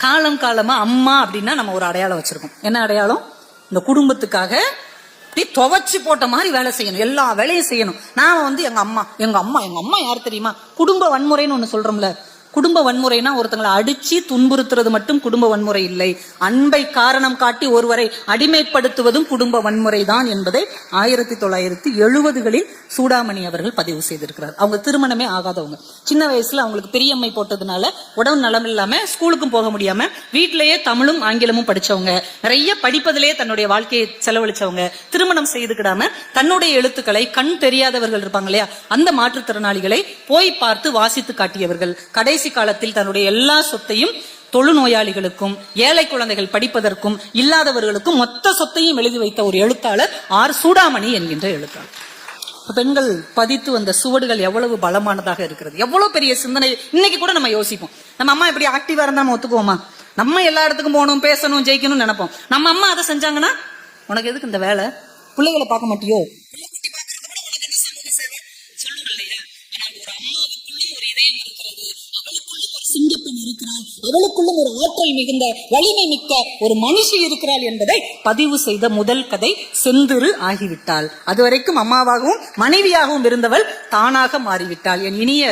காலம் காலமா அம்மா அப்படின்னா நம்ம ஒரு அடையாளம் வச்சிருக்கோம். என்ன அடையாளம்? இந்த குடும்பத்துக்காக துவைச்சு போட்ட மாதிரி வேலை செய்யணும், எல்லா வேலையும் செய்யணும். நான் வந்து எங்க அம்மா யார் தெரியுமா? குடும்ப வன்முறைன்னு ஒண்ணு சொல்றோம்ல. குடும்ப வன்முறைனா ஒருத்தங்களை அடிச்சு துன்புறுத்துறது மட்டும் குடும்ப வன்முறை இல்லை, அன்பை காரணம் காட்டி ஒருவரை அடிமைப்படுத்துவதும் குடும்ப வன்முறை தான் என்பதை 1970களில் சூடாமணி அவர்கள் பதிவு செய்திருக்கிறார். அவங்க திருமணமே ஆகாதவங்க, சின்ன வயசுல அவங்களுக்கு பெரியம்மை போட்டதுனால உடம்பு நலம் இல்லாம ஸ்கூலுக்கும் போக முடியாம வீட்டிலேயே தமிழும் ஆங்கிலமும் படிச்சவங்க, நிறைய படிப்பதிலேயே தன்னுடைய வாழ்க்கையை செலவழிச்சவங்க, திருமணம் செய்துக்கிடாம தன்னுடைய எழுத்துக்களை கண் தெரியாதவர்கள் இருப்பாங்க இல்லையா, அந்த மாற்றுத்திறனாளிகளை போய் பார்த்து வாசித்து காட்டியவர்கள். கடைசி காலத்தில் தன்னுடைய எல்லா சொத்தையும் தொழுநோயாளிகளுக்கும் ஏழை குழந்தைகள் படிப்பதற்கும் இல்லாதவர்களுக்கும் மொத்த சொத்தையும் எழுதி வைத்த ஒரு எழுத்தாளர் ஆர் சூடாமணி என்கின்ற எழுத்தாளர். பெண்கள் பதித்து வந்த சுவடுகள் எவ்வளவு பலமானதாக இருக்கிறது, எவ்வளவு பெரிய சிந்தனை. இன்னைக்கு கூட நம்ம யோசிப்போம், நம்ம அம்மா இப்படி ஆக்டிவா இருந்தா நம்ம ஒத்துக்குவோமா? நம்ம எல்லா இடத்துக்கும் போகணும், பேசணும், ஜெயிக்கணும்னு நினைப்போம். நம்ம அம்மா அதை செஞ்சாங்கன்னா உனக்கு எதுக்கு இந்த வேலை, பிள்ளைகளை பார்க்க மாட்டியோ? அவளுக்குள்ளும் ஒரு ஆற்றல் மிகுந்த வலிமை மிக்க ஒரு மனுஷி இருக்கிறாள் என்பதை பதிவு செய்த முதல் கதை செந்திரு ஆகிவிட்டாள். அதுவரைக்கும் அம்மாவாகவும் மனைவியாகவும் இருந்தவள் தானாக மாறிவிட்டாள். என் இனிய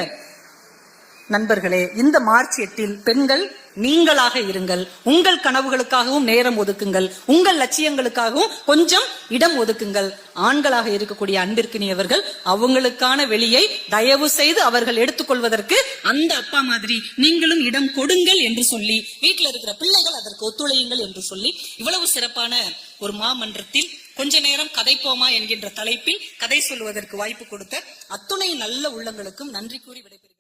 நண்பர்களே, இந்த மார்ச் 8 பெண்கள் நீங்களாக இருங்கள், உங்கள் கனவுகளுக்காகவும் நேரம் ஒதுக்குங்கள், உங்கள் லட்சியங்களுக்காகவும் கொஞ்சம் இடம் ஒதுக்குங்கள். ஆண்களாக இருக்கக்கூடிய அன்பிற்கினியவர்கள் அவங்களுக்கான வெளியை தயவு செய்து அவர்கள் எடுத்துக்கொள்வதற்கு அந்த அப்பா மாதிரி நீங்களும் இடம் கொடுங்கள் என்று சொல்லி, வீட்டில் இருக்கிற பிள்ளைகள் அதற்கு ஒத்துழையுங்கள் என்று சொல்லி, இவ்வளவு சிறப்பான ஒரு மாமன்றத்தில் கொஞ்ச நேரம் கதைப்போமா என்கின்ற தலைப்பில் கதை சொல்வதற்கு வாய்ப்பு கொடுத்த அத்துணை நல்ல உள்ளங்களுக்கும் நன்றி கூறி விடைபெறுகிறேன்.